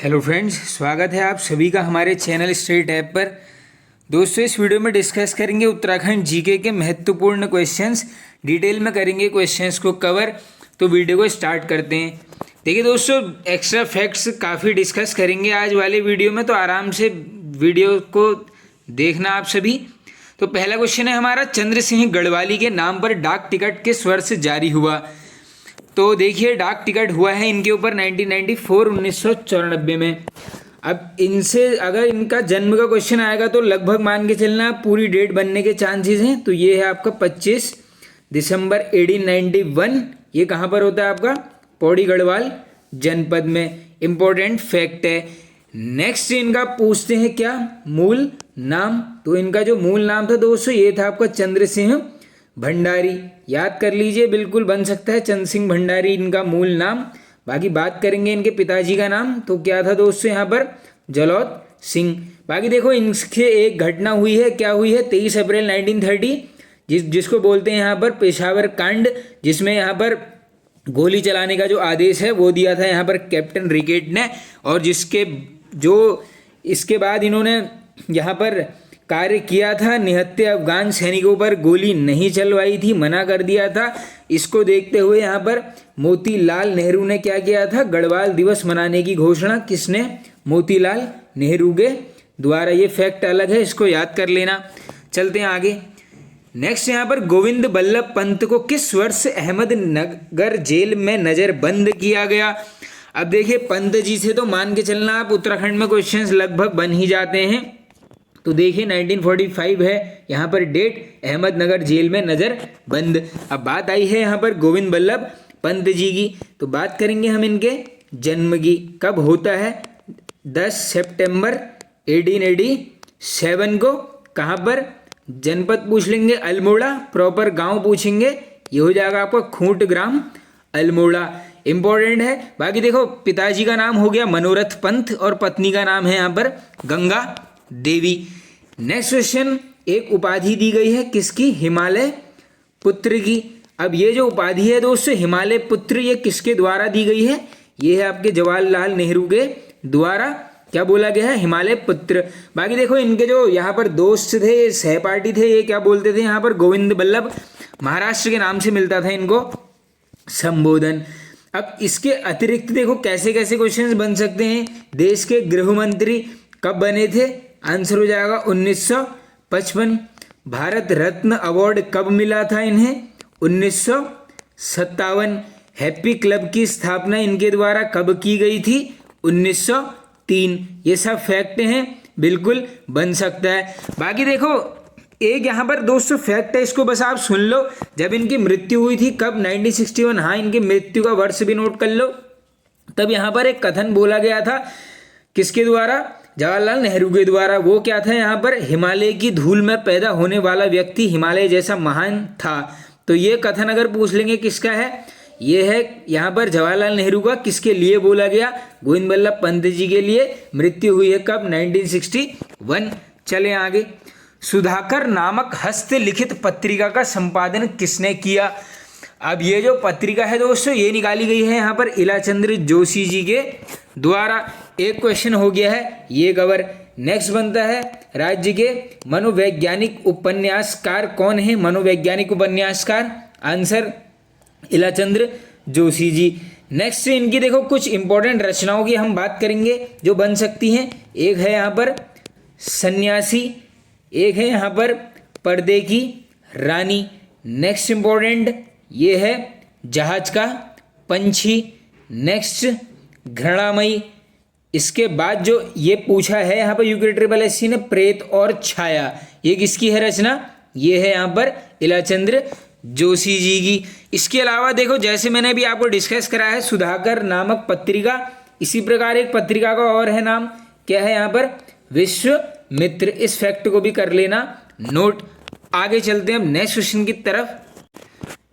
Hello friends, स्वागत है आप सभी का हमारे चैनल स्टडी टैब पर। दोस्तों, इस वीडियो में डिस्कस करेंगे उत्तराखंड जीके के महत्वपूर्ण क्वेश्चंस। डिटेल में करेंगे क्वेश्चंस को कवर। तो वीडियो को स्टार्ट करते हैं। देखिए दोस्तों, एक्स्ट्रा फैक्ट्स काफ़ी डिस्कस करेंगे आज वाले वीडियो में, तो आराम से वीडियो को देखना आप सभी। तो पहला क्वेश्चन है हमारा, चंद्र सिंह गढ़वाली के नाम पर डाक टिकट किस वर्ष जारी हुआ? तो देखिए, डाक टिकट हुआ है इनके ऊपर 1994 में। अब इनसे अगर इनका जन्म का क्वेश्चन आएगा तो लगभग मान के चलना पूरी डेट बनने के चांसेस हैं। तो ये है आपका 25 दिसंबर 1891। ये कहाँ पर होता है आपका? पौड़ी गढ़वाल जनपद में। इम्पोर्टेंट फैक्ट है। नेक्स्ट इनका पूछते हैं क्या मूल नाम। तो इनका जो मूल नाम था दोस्तों, ये था आपका चंद्र सिंह भंडारी। याद कर लीजिए, बिल्कुल बन सकता है चंद्र सिंह भंडारी इनका मूल नाम। बाकी बात करेंगे इनके पिताजी का नाम, तो क्या था दोस्तों यहाँ पर? जलौत सिंह। बाकी देखो, इनके एक घटना हुई है, क्या हुई है? 23 अप्रैल 1930, जिसको बोलते हैं यहाँ पर पेशावर कांड, जिसमें यहाँ पर गोली चलाने का जो आदेश है वो दिया था यहाँ पर कैप्टन रिकेट ने। और इसके बाद इन्होंने यहाँ पर कार्य किया था, निहत्थे अफगान सैनिकों पर गोली नहीं चलवाई थी, मना कर दिया था। इसको देखते हुए यहाँ पर मोतीलाल नेहरू ने क्या किया था? गढ़वाल दिवस मनाने की घोषणा। किसने? मोतीलाल नेहरू के द्वारा। ये फैक्ट अलग है, इसको याद कर लेना। चलते हैं आगे। नेक्स्ट यहाँ पर, गोविंद बल्लभ पंत को किस वर्ष अहमदनगर जेल में नजरबंद किया गया? अब देखिए, पंत जी से तो मान के चलना आप उत्तराखंड में क्वेश्चंस लगभग बन ही जाते हैं। तो देखिए 1945 है यहाँ पर डेट, अहमदनगर जेल में नज़र बंद। अब बात आई है यहाँ पर गोविंद बल्लभ पंत जी की, तो बात करेंगे हम इनके जन्म की। कब होता है? 10 सितंबर 1887 को। कहाँ पर? जनपद पूछ लेंगे अल्मोड़ा, प्रॉपर गांव पूछेंगे, ये हो जाएगा आपका खूंट ग्राम अल्मोड़ा। इंपॉर्टेंट है। बाकी देखो, पिताजी का नाम हो गया मनोरथ पंत और पत्नी का नाम है यहाँ पर गंगा देवी। नेक्स्ट क्वेश्चन, एक उपाधि दी गई है किसकी? हिमालय पुत्र की। अब ये जो उपाधि है दोस्तों हिमालय पुत्र, ये किसके द्वारा दी गई है? ये है आपके जवाहरलाल नेहरू के द्वारा। क्या बोला गया है? हिमालय पुत्र। बाकी देखो, इनके जो यहाँ पर दोस्त थे, सहपाठी थे, ये क्या बोलते थे यहाँ पर? गोविंद बल्लभ। महाराष्ट्र के नाम से मिलता था इनको संबोधन। अब इसके अतिरिक्त देखो कैसे कैसे क्वेश्चंस बन सकते हैं। देश के गृह मंत्री कब बने थे? आंसर हो जाएगा 1955। भारत रत्न अवार्ड कब मिला था इन्हें? 1957। हैप्पी क्लब की स्थापना इनके द्वारा कब की गई थी? 1903। ये सब फैक्ट हैं, बिल्कुल बन सकता है। बाकी देखो, एक यहाँ पर दोस्तों फैक्ट है, इसको बस आप सुन लो। जब इनकी मृत्यु हुई थी कब? 1961। हाँ, इनकी मृत्यु का वर्ष भी नोट कर लो। तब यहाँ पर एक कथन बोला गया था, किसके द्वारा? जवाहरलाल नेहरू के द्वारा। वो क्या था यहाँ पर? हिमालय की धूल में पैदा होने वाला व्यक्ति हिमालय जैसा महान था। तो ये कथन अगर पूछ लेंगे किसका है? ये है यहाँ पर जवाहरलाल नेहरू का। किसके लिए बोला गया? गोविंद बल्लभ पंत जी के लिए। मृत्यु हुई है कब? 1961। चले आगे। सुधाकर नामक हस्तलिखित पत्रिका का संपादन किसने किया? अब ये जो पत्रिका है दोस्तों, ये निकाली गई है यहाँ पर इलाचंद्र जोशी जी के द्वारा। एक क्वेश्चन हो गया है ये कवर। नेक्स्ट बनता है, राज्य के मनोवैज्ञानिक उपन्यासकार कौन है? मनोवैज्ञानिक उपन्यासकार, आंसर इलाचंद्र जोशी जी। नेक्स्ट इनकी देखो कुछ इंपॉर्टेंट रचनाओं की हम बात करेंगे जो बन सकती हैं। एक है यहाँ पर सन्यासी, एक है यहाँ पर पर्दे की रानी। नेक्स्ट इंपॉर्टेंट ये है जहाज का पंछी। नेक्स्ट घृणामयी। इसके बाद जो ये पूछा है यहाँ पर UKSSC ने, प्रेत और छाया, ये किसकी है रचना? ये है यहाँ पर इलाचंद्र जोशी जी की। इसके अलावा देखो, जैसे मैंने अभी आपको डिस्कस करा है सुधाकर नामक पत्रिका, इसी प्रकार एक पत्रिका का और है नाम, क्या है यहाँ पर? विश्वामित्र। इस फैक्ट को भी कर लेना नोट। आगे चलते हैं हम नेक्स्ट क्वेश्चन की तरफ।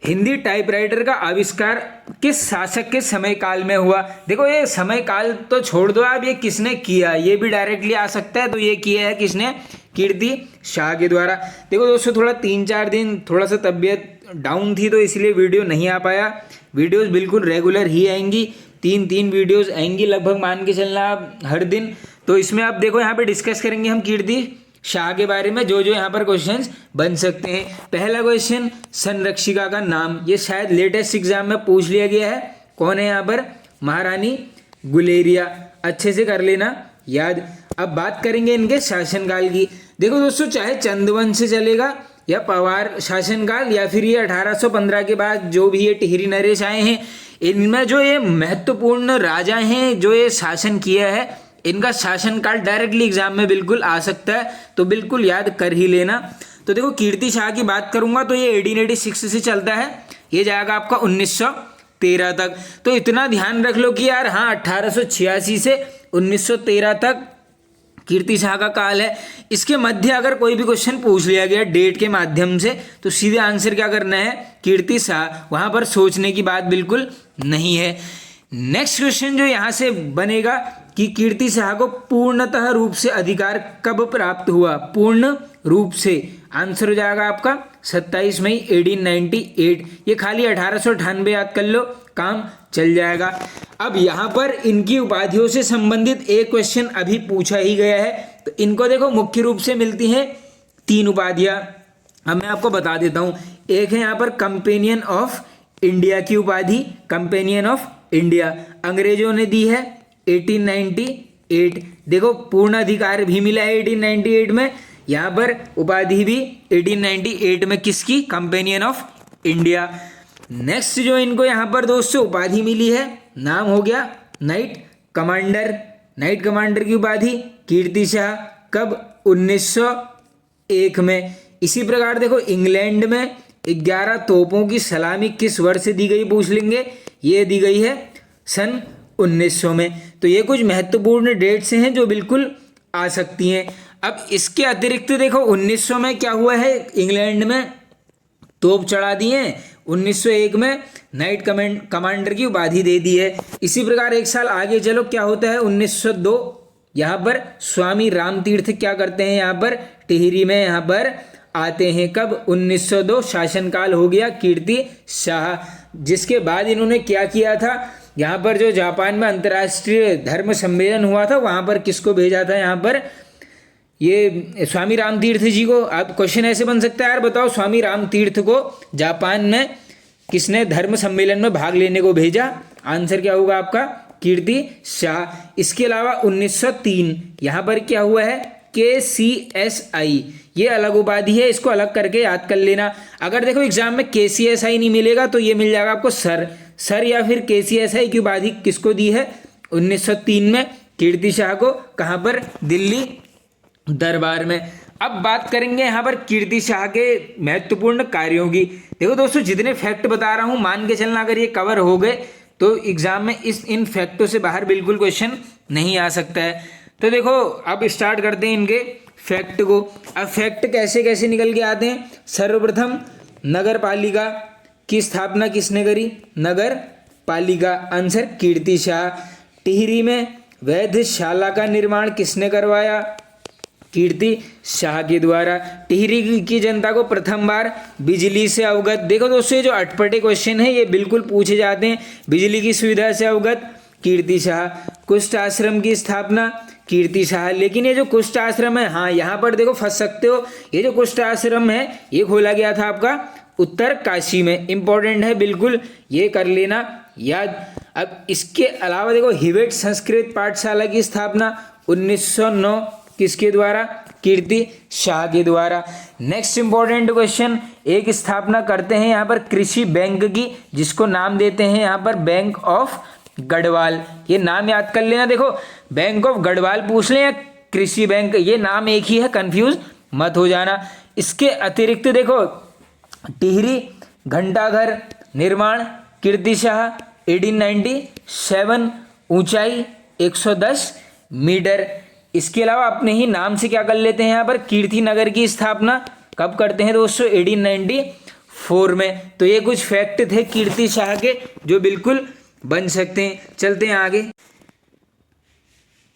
हिंदी टाइपराइटर का आविष्कार किस शासक के समय काल में हुआ? देखो, ये समय काल तो छोड़ दो आप, ये किसने किया ये भी डायरेक्टली आ सकता है। तो ये किया है किसने? कीर्ति शाह के द्वारा। देखो दोस्तों, थोड़ा 3-4 दिन थोड़ा सा तबीयत डाउन थी, तो इसलिए वीडियो नहीं आ पाया। वीडियोस बिल्कुल रेगुलर ही आएंगी। 3 वीडियोस आएंगी लगभग, मान के चलना आप हर दिन। तो इसमें आप देखो यहाँ पे डिस्कस करेंगे हम कीर्ति शाह के बारे में, जो यहाँ पर क्वेश्चंस बन सकते हैं। पहला क्वेश्चन, संरक्षिका का नाम, ये शायद लेटेस्ट एग्जाम में पूछ लिया गया है। कौन है यहाँ पर? महारानी गुलेरिया, अच्छे से कर लेना याद। अब बात करेंगे इनके शासनकाल की। देखो दोस्तों, चाहे चंदवंश से चलेगा या पवार शासनकाल या फिर ये 1815 के बाद जो भी ये टिहरी नरेश आए हैं, इनमें जो ये महत्वपूर्ण राजा हैं जो ये शासन किया है, इनका शासनकाल डायरेक्टली एग्जाम में बिल्कुल आ सकता है, तो बिल्कुल याद कर ही लेना। तो देखो कीर्ति शाह की बात करूंगा तो ये 1886 से चलता है, ये जाएगा आपका 1913 तक। तो इतना ध्यान रख लो कि यार हाँ 1886 से 1913 तक कीर्ति शाह का काल है। इसके मध्य अगर कोई भी क्वेश्चन पूछ लिया गया डेट के माध्यम से, तो सीधे आंसर क्या करना है? कीर्ति शाह, वहां पर सोचने की बात बिल्कुल नहीं है। नेक्स्ट क्वेश्चन जो यहाँ से बनेगा कि कीर्ति शाह को पूर्णतः रूप से अधिकार कब प्राप्त हुआ? पूर्ण रूप से आंसर हो जाएगा आपका 27 मई 1898। ये खाली 1898 याद कर लो, काम चल जाएगा। अब यहाँ पर इनकी उपाधियों से संबंधित एक क्वेश्चन अभी पूछा ही गया है। तो इनको देखो मुख्य रूप से मिलती हैं 3 उपाधियाँ। अब मैं आपको बता देता हूँ। एक है यहाँ पर कंपेनियन ऑफ इंडिया की उपाधि, कंपेनियन ऑफ इंडिया अंग्रेजों ने दी है 1898। देखो पूर्ण अधिकार भी मिला है 1898 में, यहाँ पर उपाधि भी 1898 में किसकी? Companion of India. नेक्स्ट जो इनको यहाँ पर दोस्तों उपाधि मिली है, नाम हो गया नाइट कमांडर। नाइट कमांडर की उपाधि कीर्ति शाह, कब? 1901 में। इसी प्रकार देखो इंग्लैंड में 11 तोपों की सलामी किस वर्ष दी गई पूछ लेंगे, ये दी गई है सन 1900 में। तो ये कुछ महत्वपूर्ण डेट्स हैं जो बिल्कुल आ सकती हैं। अब इसके अतिरिक्त देखो 1900 में क्या हुआ है, इंग्लैंड में तोप चढ़ा दी है। 1901 में नाइट कमांडर की उपाधि दे दी है। इसी प्रकार एक साल आगे चलो, क्या होता है 1902, यहाँ पर स्वामी रामतीर्थ क्या करते हैं, यहाँ पर टिहरी में यहाँ पर आते हैं। कब? 1902 शासनकाल हो गया कीर्ति शाह। जिसके बाद इन्होंने क्या किया था, यहाँ पर जो जापान में अंतर्राष्ट्रीय धर्म सम्मेलन हुआ था, वहाँ पर किसको भेजा था, यहाँ पर ये स्वामी रामतीर्थ जी को। अब क्वेश्चन ऐसे बन सकता है यार बताओ, स्वामी रामतीर्थ को जापान में किसने धर्म सम्मेलन में भाग लेने को भेजा? आंसर क्या होगा आपका? कीर्ति शाह। इसके अलावा 1903 यहाँ पर क्या हुआ है, KCSI, ये अलग उपाधि है, इसको अलग करके याद कर लेना। अगर देखो एग्जाम में KCSI नहीं मिलेगा तो ये मिल जाएगा आपको सर या फिर KCSI की उपाधि किसको दी है? 1903 में कीर्ति शाह को। कहाँ पर? दिल्ली दरबार में। अब बात करेंगे यहाँ पर कीर्ति शाह के महत्वपूर्ण कार्यों की। देखो दोस्तों, जितने फैक्ट बता रहा हूँ मान के चलना अगर ये कवर हो गए तो एग्जाम में इन फैक्टों से बाहर बिल्कुल क्वेश्चन नहीं आ सकता है। तो देखो अब स्टार्ट करते हैं इनके फैक्ट को। अब फैक्ट कैसे कैसे निकल के आते हैं। सर्वप्रथम नगर पालिका की स्थापना किसने करी? नगर पालिका, आंसर कीर्ति शाह। टिहरी में वैधशाला का निर्माण किसने करवाया? कीर्ति शाह के द्वारा। टिहरी की जनता को प्रथम बार बिजली से अवगत। देखो दोस्तों, ये जो अटपटे क्वेश्चन है ये बिल्कुल पूछे जाते हैं। बिजली की सुविधा से अवगत कीर्ति शाह। कुष्ठ आश्रम की स्थापना कीर्ति शाह। लेकिन ये जो कुष्ठ आश्रम है, हाँ यहाँ पर देखो फंस सकते हो। ये जो कुष्ठ आश्रम है ये खोला गया था आपका उत्तर काशी में, इंपॉर्टेंट है बिल्कुल, ये कर लेना याद। अब इसके अलावा देखो हिवेट संस्कृत पाठशाला की स्थापना 1909 किसके द्वारा? कीर्ति शाह के द्वारा। नेक्स्ट इंपॉर्टेंट क्वेश्चन, एक स्थापना करते हैं यहाँ पर कृषि बैंक की, जिसको नाम देते हैं यहाँ पर बैंक ऑफ गढ़वाल। ये नाम याद कर लेना। देखो बैंक ऑफ गढ़वाल पूछ लें या कृषि बैंक, ये नाम एक ही है, कंफ्यूज मत हो जाना। इसके अतिरिक्त देखो टिहरी घंटाघर निर्माण कीर्ति शाह 1897, ऊंचाई 110 मीटर। इसके अलावा अपने ही नाम से क्या कर लेते हैं यहाँ पर, कीर्ति नगर की स्थापना कब करते हैं दोस्तों? 1894 में। तो ये कुछ फैक्ट थे कीर्ति शाह के जो बिल्कुल बन सकते हैं। चलते हैं आगे।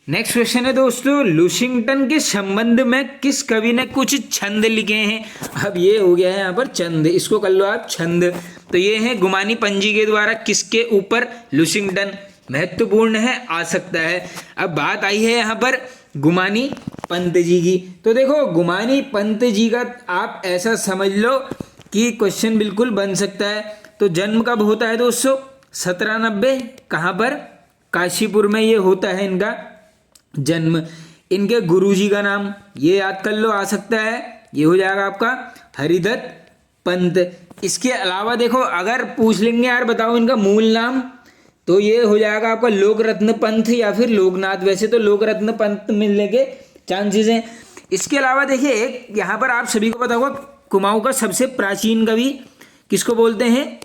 नेक्स्ट क्वेश्चन है दोस्तों, लुशिंगटन के संबंध में किस कवि ने कुछ छंद लिखे हैं? अब ये हो गया है यहाँ पर छंद, इसको कर लो आप छंद। तो ये है गुमानी पंजी के द्वारा किसके ऊपर? लुशिंगटन महत्वपूर्ण है, आ सकता है। अब बात आई है यहाँ पर गुमानी पंत जी की। तो देखो गुमानी पंत जी का आप ऐसा समझ लो कि क्वेश्चन बिल्कुल बन सकता है। तो जन्म कब होता है दोस्तों? 1790। कहाँ पर? काशीपुर में ये होता है इनका जन्म। इनके गुरुजी का नाम ये याद कर लो, आ सकता है, ये हो जाएगा आपका हरिदत्त पंत। इसके अलावा देखो अगर पूछ लेंगे यार बताओ इनका मूल नाम, तो ये हो जाएगा आपका लोकरत्न पंत या फिर लोकनाथ। वैसे तो लोकरत्न पंत मिलने के चांसेस हैं। इसके अलावा देखिए एक यहाँ पर आप सभी को पता होगा, कुमाऊं का सबसे प्राचीन कवि किसको बोलते हैं?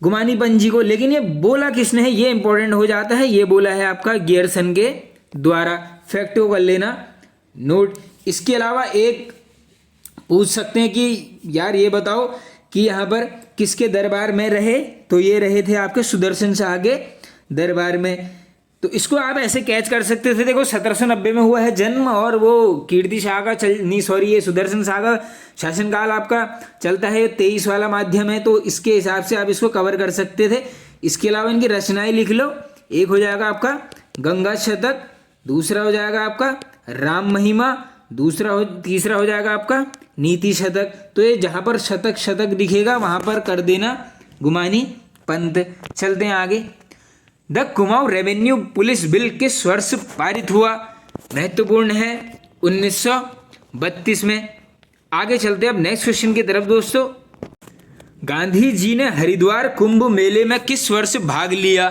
गुमानी पंत जी को। लेकिन ये बोला किसने है, ये इंपॉर्टेंट हो जाता है। ये बोला है आपका गियरसन के द्वारा। फैक्ट को कर लेना नोट। इसके अलावा एक पूछ सकते हैं कि यार ये बताओ कि यहाँ पर किसके दरबार में रहे? तो ये रहे थे आपके सुदर्शन शाह के दरबार में। तो इसको आप ऐसे कैच कर सकते थे। देखो 1790 में हुआ है जन्म, और वो कीर्ति शाह का ये सुदर्शन शाह का शासनकाल आपका चलता है 23 वाला माध्यम है। तो इसके हिसाब से आप इसको कवर कर सकते थे। इसके अलावा इनकी रचनाएं लिख लो। एक हो जाएगा आपका गंगा शतक, दूसरा हो जाएगा आपका राम महिमा, तीसरा हो जाएगा आपका नीति शतक। तो ये जहाँ पर शतक शतक दिखेगा वहाँ पर कर देना गुमानी पंत। चलते हैं आगे। The Kumaon revenue police bill किस वर्ष पारित हुआ? महत्वपूर्ण है 1932 में। आगे चलते हैं अब नेक्स्ट क्वेश्चन की तरफ दोस्तों। गांधी जी ने हरिद्वार कुंभ मेले में किस वर्ष भाग लिया?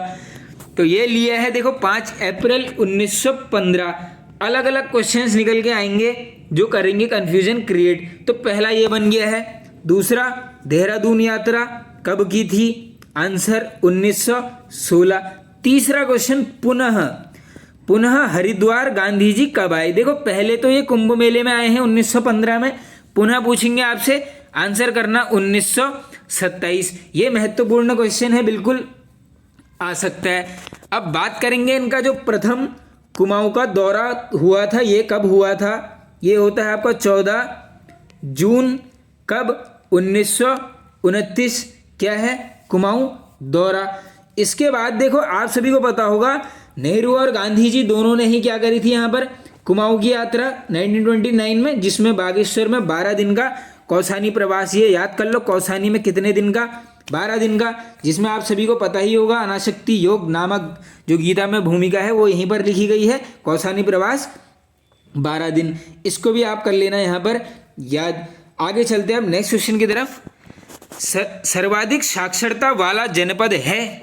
तो ये लिया है देखो 5 अप्रैल 1915। अलग अलग क्वेश्चंस निकल के आएंगे जो करेंगे कंफ्यूजन क्रिएट। तो पहला ये बन गया है। दूसरा, देहरादून यात्रा कब की थी? आंसर 1916। तीसरा क्वेश्चन, पुनः हरिद्वार गांधी जी कब आए? देखो पहले तो ये कुंभ मेले में आए हैं 1915 में, पुनः पूछेंगे आपसे, आंसर करना 1927। ये महत्वपूर्ण क्वेश्चन है, बिल्कुल आ सकता है। अब बात करेंगे इनका जो प्रथम कुमाऊं का दौरा हुआ था, ये कब हुआ था? ये होता है आपका 14 जून। कब? 1929। क्या है? कुमाऊं दौरा। इसके बाद देखो आप सभी को पता होगा नेहरू और गांधी जी दोनों ने ही क्या करी थी यहाँ पर कुमाऊं की यात्रा 1929 में, जिसमें बागेश्वर में 12 दिन का कौसानी प्रवास। ये याद कर लो, कौसानी में कितने दिन का? 12 दिन का, जिसमें आप सभी को पता ही होगा अनाशक्ति योग नामक जो गीता में भूमिका है वो यहीं पर लिखी गई है। कौसानी प्रवास 12 दिन, इसको भी आप कर लेना यहाँ पर याद। आगे चलते हैं अब नेक्स्ट क्वेश्चन की तरफ। सर्वाधिक साक्षरता वाला जनपद है?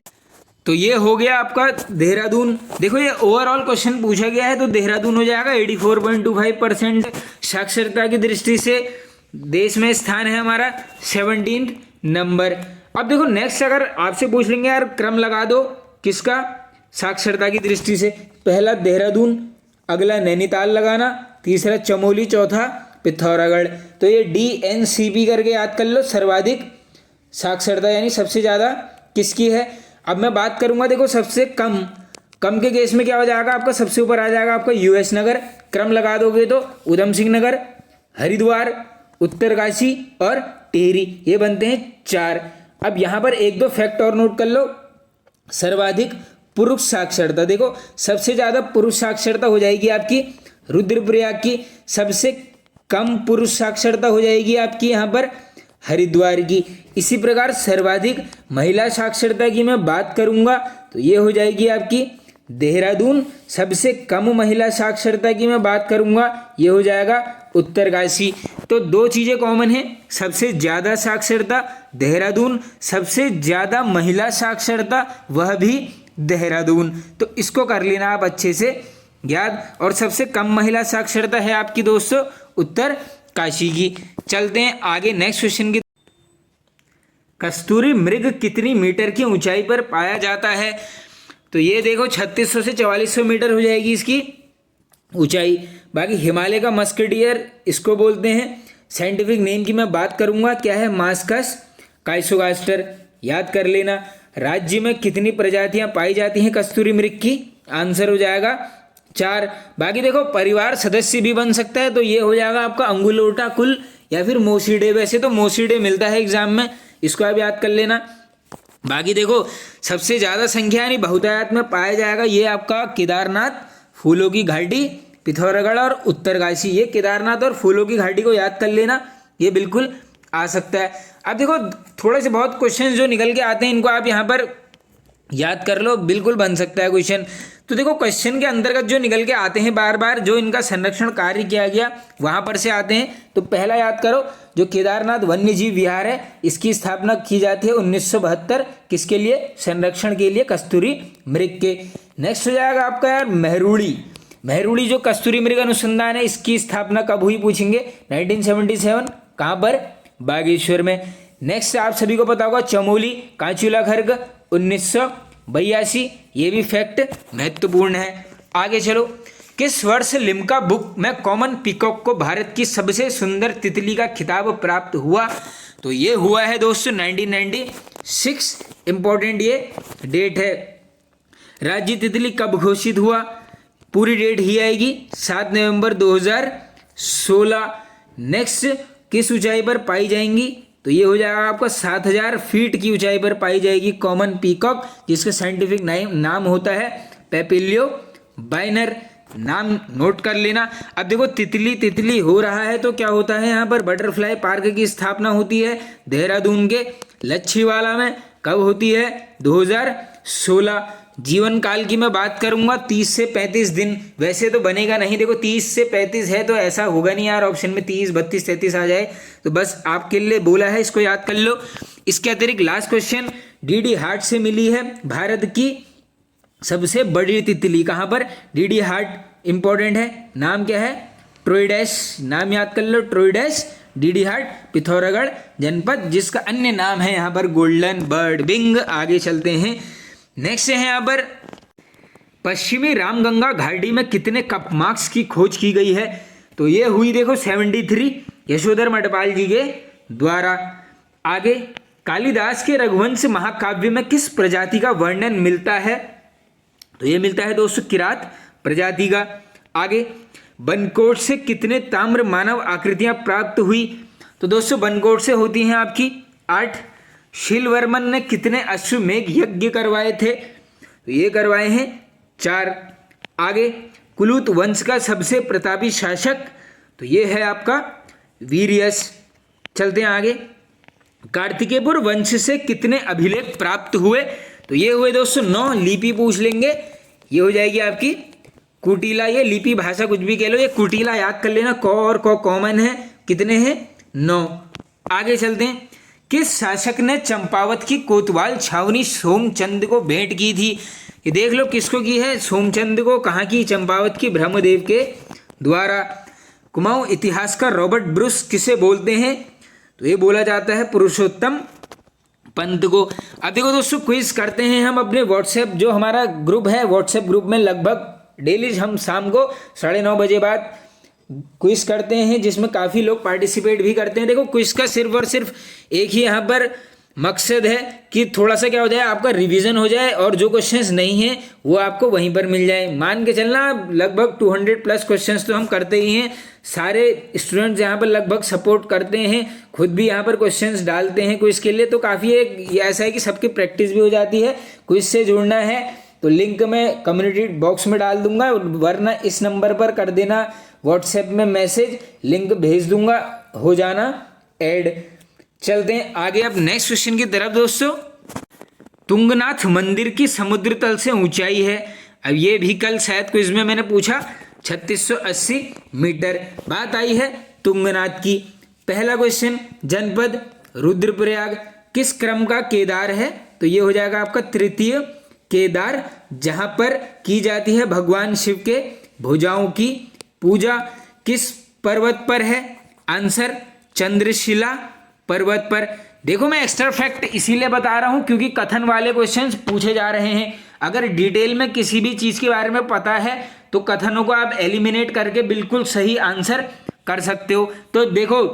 तो ये हो गया आपका देहरादून। देखो ये ओवरऑल क्वेश्चन पूछा गया है, तो देहरादून हो जाएगा। 84.25% साक्षरता की दृष्टि से देश में स्थान है हमारा 17 नंबर। अब देखो नेक्स्ट अगर आपसे पूछ लेंगे यार क्रम लगा दो किसका साक्षरता की दृष्टि से, पहला देहरादून, अगला नैनीताल लगाना, तीसरा चमोली, चौथा पिथौरागढ़। तो ये DNCP करके याद कर लो, सर्वाधिक साक्षरता यानी सबसे ज़्यादा किसकी है। अब मैं बात करूंगा देखो सबसे कम के केस में क्या हो जाएगा आपका, सबसे ऊपर आ जाएगा आपका US नगर। क्रम लगा दोगे तो उधम सिंह नगर, हरिद्वार, उत्तरकाशी और टिहरी, ये बनते हैं 4। अब यहाँ पर 1-2 फैक्ट और नोट कर लो। सर्वाधिक पुरुष साक्षरता, देखो सबसे ज़्यादा पुरुष साक्षरता हो जाएगी आपकी रुद्रप्रयाग की, सबसे कम पुरुष साक्षरता हो जाएगी आपकी यहाँ पर हरिद्वार की। इसी प्रकार सर्वाधिक महिला साक्षरता की मैं बात करूंगा तो ये हो जाएगी आपकी देहरादून। सबसे कम महिला साक्षरता की मैं बात करूंगा, ये हो जाएगा उत्तरकाशी। तो 2 चीज़ें कॉमन हैं, सबसे ज़्यादा साक्षरता देहरादून, सबसे ज़्यादा महिला साक्षरता वह भी देहरादून। तो इसको कर लेना आप अच्छे से याद। और सबसे कम महिला साक्षरता है आपकी दोस्तों उत्तरकाशी की। चलते हैं आगे नेक्स्ट क्वेश्चन की। कस्तूरी मृग कितनी मीटर की ऊंचाई पर पाया जाता है? तो ये देखो 3600 से 4400 मीटर हो जाएगी इसकी ऊंचाई। बाकी हिमालय का मस्क डियर इसको बोलते हैं। साइंटिफिक नेम की मैं बात करूंगा, क्या है? मास्कस काइसोगास्टर, याद कर लेना। राज्य में कितनी प्रजातियां पाई जाती हैं कस्तूरी मृग की? आंसर हो जाएगा 4। बाकी देखो परिवार सदस्य भी बन सकता है, तो ये हो जाएगा आपका अंगुलोटा कुल या फिर मोसीडे। वैसे तो मोसीडे मिलता है एग्जाम में, इसको आप याद कर लेना। बाकी देखो सबसे ज़्यादा संख्या यानी बहुतायत में पाया जाएगा ये आपका केदारनाथ, फूलों की घाटी, पिथौरागढ़ और उत्तरकाशी। ये केदारनाथ और फूलों की घाटी को याद कर लेना, ये बिल्कुल आ सकता है। अब देखो थोड़े से बहुत क्वेश्चन जो निकल के आते हैं इनको आप यहाँ पर याद कर लो, बिल्कुल बन सकता है क्वेश्चन। तो देखो क्वेश्चन के अंतर्गत जो निकल के आते हैं बार बार, जो इनका संरक्षण कार्य किया गया वहाँ पर से आते हैं। तो पहला याद करो, जो केदारनाथ वन्य जीव विहार है इसकी स्थापना की जाती है 1972, किसके लिए? संरक्षण के लिए, कस्तूरी मृग के। नेक्स्ट हो जाएगा आपका यार मेहरुड़ी जो कस्तूरी मृग अनुसंधान है इसकी स्थापना कब हुई पूछेंगे? 1977। कहाँ पर? बागेश्वर में। नेक्स्ट आप सभी को पता होगा चमोली कांचुला खर्ग 1982, ये भी फैक्ट महत्वपूर्ण है। आगे चलो, किस वर्ष लिम्का बुक में कॉमन पीकॉक को भारत की सबसे सुंदर तितली का खिताब प्राप्त हुआ? तो ये हुआ है दोस्तों 1996। इंपॉर्टेंट ये डेट है। राज्य तितली कब घोषित हुआ? पूरी डेट ही आएगी 7 नवंबर 2016। नेक्स्ट, किस ऊंचाई पर पाई जाएंगी? तो ये हो जाएगा आपका 7000 फीट की ऊंचाई पर पाई जाएगी कॉमन पीकॉक, जिसका साइंटिफिक नाम होता है पेपिलियो बाइनर। नाम नोट कर लेना। अब देखो तितली हो रहा है तो क्या होता है यहाँ पर? बटरफ्लाई पार्क की स्थापना होती है देहरादून के लच्छीवाला में। कब होती है? 2016। जीवन काल की मैं बात करूंगा 30 से 35 दिन। वैसे तो बनेगा नहीं, देखो 30 से 35 है तो ऐसा होगा नहीं यार ऑप्शन में 30, 32, 33 आ जाए, तो बस आपके लिए बोला है, इसको याद कर लो। इसके अतिरिक्त लास्ट क्वेश्चन, डीडी हार्ट से मिली है भारत की सबसे बड़ी तितली। कहाँ पर? डीडी हार्ट इंपॉर्टेंट है। नाम क्या है? ट्रोइडेस। नाम याद कर लो, ट्रोइडेस। डीडी हार्ट पिथौरागढ़ जनपद, जिसका अन्य नाम है यहाँ पर गोल्डन बर्ड विंग। आगे चलते हैं। नेक्स्ट है यहाँ पर पश्चिमी रामगंगा घाटी में कितने कपमार्क्स की खोज की गई है? तो ये हुई देखो 73 यशोधर मठपाल जी के द्वारा। आगे, कालिदास के रघुवंश महाकाव्य में किस प्रजाति का वर्णन मिलता है? तो ये मिलता है दोस्तों किरात प्रजाति का। आगे, बनकोट से कितने ताम्र मानव आकृतियां प्राप्त हुई? तो दोस्तों बनकोट से होती हैं आपकी 8। शिलवर्मन ने कितने अश्वमेघ यज्ञ करवाए थे? तो ये करवाए हैं 4। आगे, कुलूत वंश का सबसे प्रतापी शासक? तो ये है आपका वीरियस। चलते हैं आगे। कार्तिकेयपुर वंश से कितने अभिलेख प्राप्त हुए? तो ये हुए दोस्तों 9। लिपि पूछ लेंगे, ये हो जाएगी आपकी कुटिला। ये लिपि भाषा कुछ भी कह लो, ये कुटिला याद कर लेना। क और क कॉमन है। कितने हैं? 9। आगे चलते हैं। किस शासक ने चंपावत की कोतवाल छावनी सोमचंद को भेंट की थी? ये देख लो किसको की है? सोमचंद को। कहाँ की? चंपावत की, ब्रह्मदेव के द्वारा। कुमाऊं इतिहास का रॉबर्ट ब्रूस किसे बोलते हैं? तो ये बोला जाता है पुरुषोत्तम पंत को। अब देखो दोस्तों क्विज करते हैं हम अपने व्हाट्सएप, जो हमारा ग्रुप है व्हाट्सएप ग्रुप में लगभग डेली हम शाम को 9:30 बजे बाद क्विज करते हैं, जिसमें काफ़ी लोग पार्टिसिपेट भी करते हैं। देखो क्विज का सिर्फ और सिर्फ एक ही यहाँ पर मकसद है कि थोड़ा सा क्या हो जाए, आपका रिवीजन हो जाए और जो क्वेश्चंस नहीं हैं वो आपको वहीं पर मिल जाए। मान के चलना लगभग 200+ क्वेश्चंस तो हम करते ही हैं। सारे स्टूडेंट्स यहाँ पर लगभग सपोर्ट करते हैं, खुद भी यहाँ पर क्वेश्चंस डालते हैं क्विज के लिए। तो काफ़ी एक ऐसा है कि सबकी प्रैक्टिस भी हो जाती है। क्विज से जुड़ना है तो लिंक मैं कम्युनिटी बॉक्स में डाल दूंगा, वरना इस नंबर पर कर देना व्हाट्सएप में मैसेज, लिंक भेज दूंगा, हो जाना ऐड। चलते हैं आगे अब नेक्स्ट क्वेश्चन की तरफ दोस्तों। तुंगनाथ मंदिर की समुद्र तल से ऊंचाई है, अब ये भी कल शायद क्विज में मैंने पूछा, 3680 मीटर। बात आई है तुंगनाथ की। पहला क्वेश्चन, जनपद रुद्रप्रयाग किस क्रम का केदार है? तो ये हो जाएगा आपका तृतीय केदार, जहां पर की जाती है भगवान शिव के भुजाओं की पूजा। किस पर्वत पर है? आंसर चंद्रशिला पर्वत पर। देखो मैं एक्स्ट्रा फैक्ट इसीलिए बता रहा हूं क्योंकि कथन वाले क्वेश्चंस पूछे जा रहे हैं। अगर डिटेल में किसी भी चीज के बारे में पता है तो कथनों को आप एलिमिनेट करके बिल्कुल सही आंसर कर सकते हो। तो देखो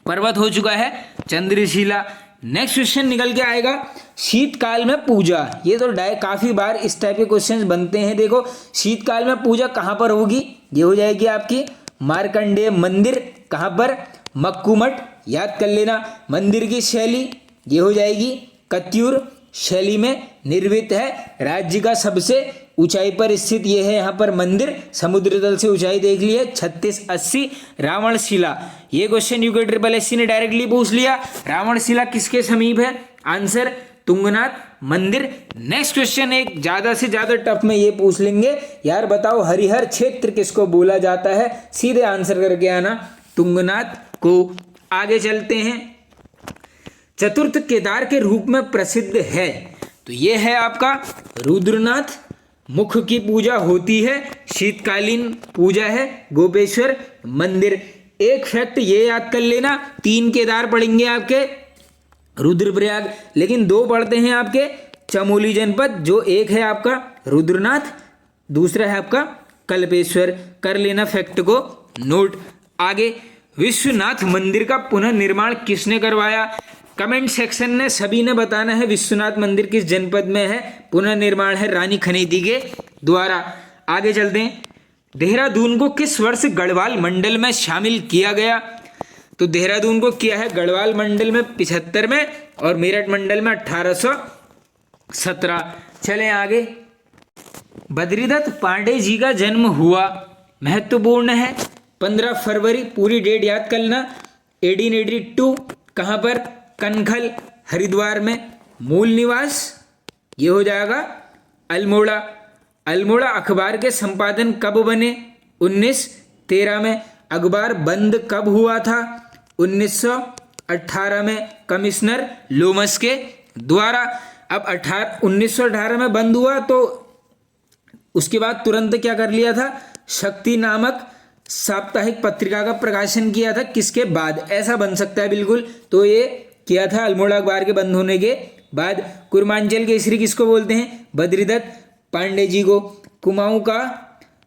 पर्वत हो चुका है चंद्रशिला। नेक्स्ट क्वेश्चन निकल के आएगा, शीतकाल में पूजा। ये तो काफी बार इस टाइप के क्वेश्चंस बनते हैं। देखो शीतकाल में पूजा कहां पर होगी? ये हो जाएगी आपकी मार्कंडेय मंदिर। कहां पर? मक्कू मठ, याद कर लेना। मंदिर की शैली ये हो जाएगी कत्यूर शैली में निर्मित है। राज्य का सबसे ऊंचाई पर स्थित ये है यहाँ पर मंदिर। समुद्र तल से ऊंचाई देख ली है 3680 रावण शिला। ये क्वेश्चन यूके ट्रिपल एससी ने डायरेक्टली पूछ लिया। रावण शिला किसके समीप है? आंसर तुंगनाथ मंदिर। नेक्स्ट क्वेश्चन एक ज्यादा से ज्यादा टफ में ये पूछ लेंगे, यार बताओ हरिहर क्षेत्र किसको बोला जाता है? सीधे आंसर करके आना तुंगनाथ को। आगे चलते हैं। चतुर्थ केदार के रूप में प्रसिद्ध है, तो ये है आपका रुद्रनाथ। मुख की पूजा होती है, शीतकालीन पूजा है गोपेश्वर मंदिर। एक फैक्ट ये याद कर लेना, 3 केदार पढ़ेंगे आपके रुद्रप्रयाग, लेकिन 2 पढ़ते हैं आपके चमोली जनपद, जो एक है आपका रुद्रनाथ, दूसरा है आपका कल्पेश्वर। कर लेना फैक्ट को नोट। आगे, विश्वनाथ मंदिर का पुनर्निर्माण किसने करवाया? कमेंट सेक्शन में सभी ने बताना है विश्वनाथ मंदिर किस जनपद में है। पुनर्निर्माण है रानी खनेती के द्वारा। आगे चलते हैं। देहरादून को किस वर्ष गढ़वाल मंडल में शामिल किया गया? तो देहरादून को किया है गढ़वाल मंडल में 75 में और मेरठ मंडल में 1817। चलें आगे। बद्रीदत्त पांडे जी का जन्म हुआ, महत्वपूर्ण है 15 फरवरी, पूरी डेट याद करना। 1882 कहाँ पर? कनखल हरिद्वार में। मूल निवास ये हो जाएगा अल्मोड़ा। अल्मोड़ा अखबार के संपादन कब बने? 1913 में। अखबार बंद कब हुआ था? 1918 में, कमिश्नर लोमस के द्वारा। अब 1918 में बंद हुआ तो उसके बाद तुरंत क्या कर लिया था? शक्ति नामक साप्ताहिक पत्रिका का प्रकाशन किया था। किसके बाद? ऐसा बन सकता है बिल्कुल, तो ये किया था अल्मोड़ा अखबार के बंद होने के बाद। कुर्मांचल केसरी किसको बोलते हैं? बद्रीदत्त पांडे जी को। कुमाऊं का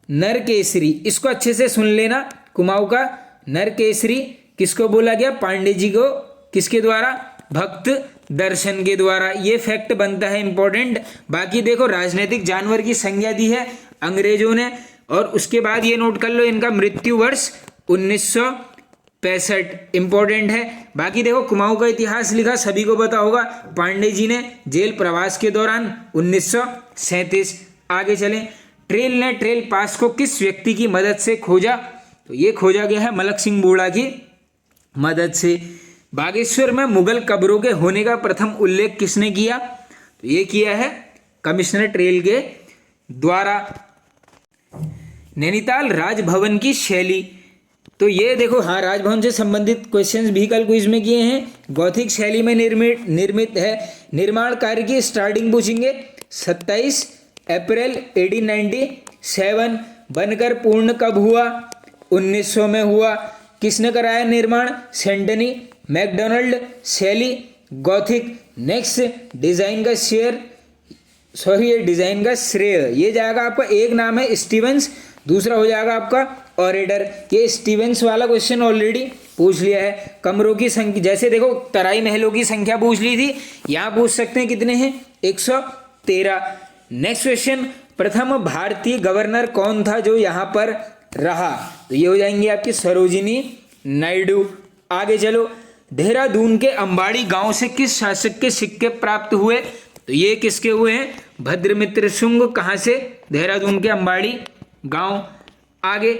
नर केसरी, इसको अच्छे से सुन लेना। कुमाऊं का नर केसरी किसको बोला गया? पांडे जी को। किसके द्वारा? भक्त दर्शन के द्वारा। ये फैक्ट बनता है इंपॉर्टेंट। बाकी देखो, राजनीतिक जानवर की संज्ञा दी है अंग्रेजों ने, और उसके बाद ये नोट कर लो इनका मृत्यु वर्ष 1965, इंपॉर्टेंट है। बाकी देखो, कुमाऊं का इतिहास लिखा सभी को पता होगा, पांडे जी ने जेल प्रवास के दौरान 1937। आगे चलें। ट्रेल ने ट्रेल पास को किस व्यक्ति की मदद से खोजा? तो ये खोजा गया है मलक सिंह बूढ़ा की मदद से। बागेश्वर में मुगल कब्रों के होने का प्रथम उल्लेख किसने किया? तो ये किया है कमिश्नर ट्रेल के द्वारा। नैनीताल राजभवन की शैली, तो ये देखो, हाँ, राजभवन से संबंधित क्वेश्चंस भी कल क्विज में किए हैं। गौथिक शैली में निर्मित है। निर्माण कार्य की स्टार्टिंग पूछेंगे 27 अप्रैल 1897। बनकर पूर्ण कब हुआ? 1900 में हुआ। किसने कराया निर्माण? सेंटनी मैकडोनाल्ड। शैली गौथिक। नेक्स्ट, डिजाइन का डिजाइन का श्रेय, ये जाएगा आपका, एक नाम है स्टीवेंस, दूसरा हो जाएगा आपका ऑरेटर। ये स्टीवेंस वाला क्वेश्चन ऑलरेडी पूछ लिया है। कमरों की संख्या, जैसे देखो तराई महलों की संख्या पूछ ली थी, यहाँ पूछ सकते हैं कितने हैं? 113। नेक्स्ट क्वेश्चन, प्रथम भारतीय गवर्नर कौन था जो यहाँ पर रहा? तो ये हो जाएंगे आपकी सरोजिनी नायडू। आगे चलो। देहरादून के अंबाड़ी गांव से किस शासक के सिक्के प्राप्त हुए? तो ये किसके हुए हैं? भद्रमित्र शुंग। कहाँ से? देहरादून के अंबाड़ी गांव। आगे,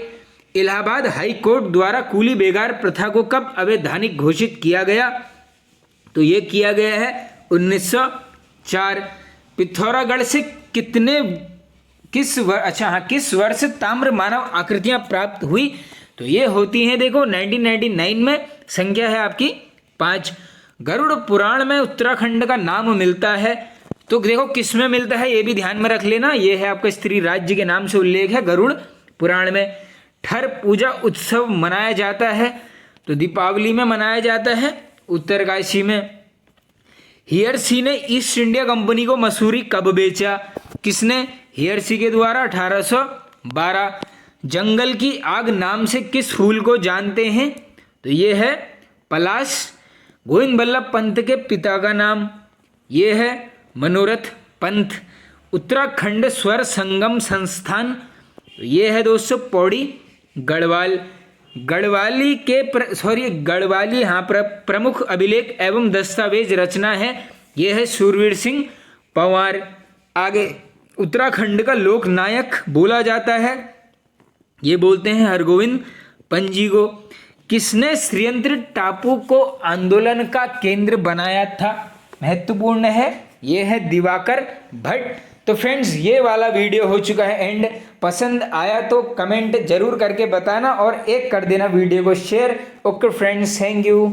इलाहाबाद हाई कोर्ट द्वारा कूली बेगार प्रथा को कब अवैधानिक घोषित किया गया? तो ये किया गया है 1904। पिथौरागढ़ से किस वर्ष ताम्र मानव आकृतियां प्राप्त हुई? तो ये होती हैं, देखो 1999 में। संख्या है आपकी 5। गरुड़ पुराण में उत्तराखंड का नाम मिलता है, तो देखो किस में मिलता है ये भी ध्यान में रख लेना। ये है आपका स्त्री राज्य के नाम से उल्लेख है गरुड़ पुराण में। ठर पूजा उत्सव मनाया जाता है, तो दीपावली में मनाया जाता है उत्तरकाशी में। हियरसी ने ईस्ट इंडिया कंपनी को मसूरी कब बेचा? किसने? हियरसी के द्वारा 1812। जंगल की आग नाम से किस फूल को जानते हैं? तो ये है पलाश। गोविंद बल्लभ पंत के पिता का नाम? ये है मनोरथ पंत। उत्तराखंड स्वर संगम संस्थान, तो ये है दोस्तों पौड़ी गढ़वाल। गढ़वाली प्रमुख अभिलेख एवं दस्तावेज रचना है ये है शूरवीर सिंह पंवार। आगे उत्तराखंड का लोक नायक बोला जाता है, ये बोलते हैं हरगोविंद पंजी को। किसने श्रीयंत्र टापू को आंदोलन का केंद्र बनाया था? महत्वपूर्ण है, ये है दिवाकर भट्ट। तो फ्रेंड्स ये वाला वीडियो हो चुका है एंड। पसंद आया तो कमेंट जरूर करके बताना और एक कर देना वीडियो को share. Okay friends, thank you.